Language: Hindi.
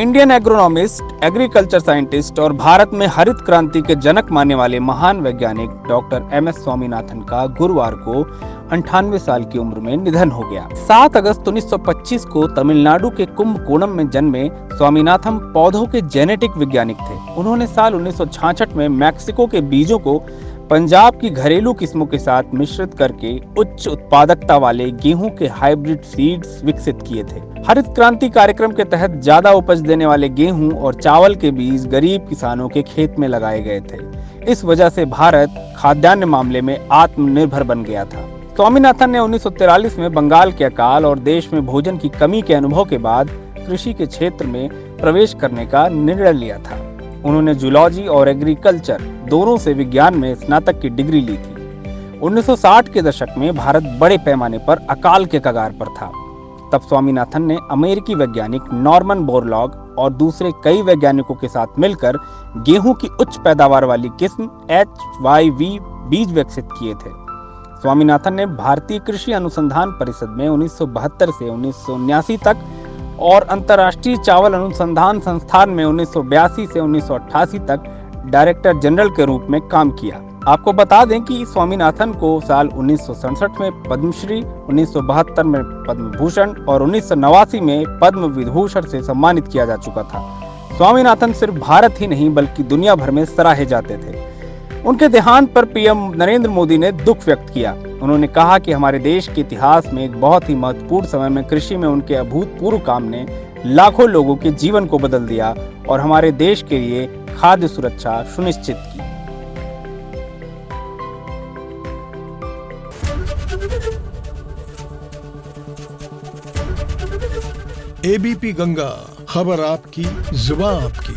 इंडियन एग्रोनॉमिस्ट, एग्रीकल्चर साइंटिस्ट और भारत में हरित क्रांति के जनक मानने वाले महान वैज्ञानिक डॉक्टर एम.एस. स्वामीनाथन का गुरुवार को 98 साल की उम्र में निधन हो गया। 7 अगस्त 1925 को तमिलनाडु के कुंभकोणम में जन्मे स्वामीनाथन पौधों के जेनेटिक वैज्ञानिक थे। उन्होंने साल 1966 में मैक्सिको के बीजों को पंजाब की घरेलू किस्मों के साथ मिश्रित करके उच्च उत्पादकता वाले गेहूं के हाइब्रिड सीड्स विकसित किए थे। हरित क्रांति कार्यक्रम के तहत ज्यादा उपज देने वाले गेहूं और चावल के बीज गरीब किसानों के खेत में लगाए गए थे। इस वजह से भारत खाद्यान्न मामले में आत्मनिर्भर बन गया था। स्वामीनाथन ने 1943 में बंगाल के अकाल और देश में भोजन की कमी के अनुभव के बाद कृषि के क्षेत्र में प्रवेश करने का निर्णय लिया था। उन्होंने जूलॉजी और एग्रीकल्चर दोनों से विज्ञान में स्नातक की डिग्री ली थी। 1960 के दशक में भारत बड़े पैमाने पर अकाल के कगार पर था। तब स्वामीनाथन ने अमेरिकी वैज्ञानिक नॉर्मन बोरलॉग और दूसरे कई वैज्ञानिकों के साथ मिलकर गेहूं की उच्च पैदावार वाली किस्म HYV बीज विकसित किए थे। स्वामीनाथन ने भारतीय कृषि अनुसंधान परिषद में 1972 से 1979 तक और अंतर्राष्ट्रीय चावल अनुसंधान संस्थान में 1982 से 1988 तक डायरेक्टर जनरल के रूप में काम किया। आपको बता दें कि स्वामीनाथन को साल 1967 में पद्मश्री, 1972 में पद्म भूषण और 1989 में पद्म विभूषण से सम्मानित किया जा चुका था। स्वामीनाथन सिर्फ भारत ही नहीं बल्कि दुनिया भर में सराहे जाते थे। उनके देहांत पर पीएम नरेंद्र मोदी ने दुख व्यक्त किया। उन्होंने कहा कि हमारे देश के इतिहास में एक बहुत ही महत्वपूर्ण समय में कृषि में उनके अभूतपूर्व काम ने लाखों लोगों के जीवन को बदल दिया और हमारे देश के लिए खाद्य सुरक्षा सुनिश्चित की। एबीपी गंगा, खबर आपकी, जुबान आपकी।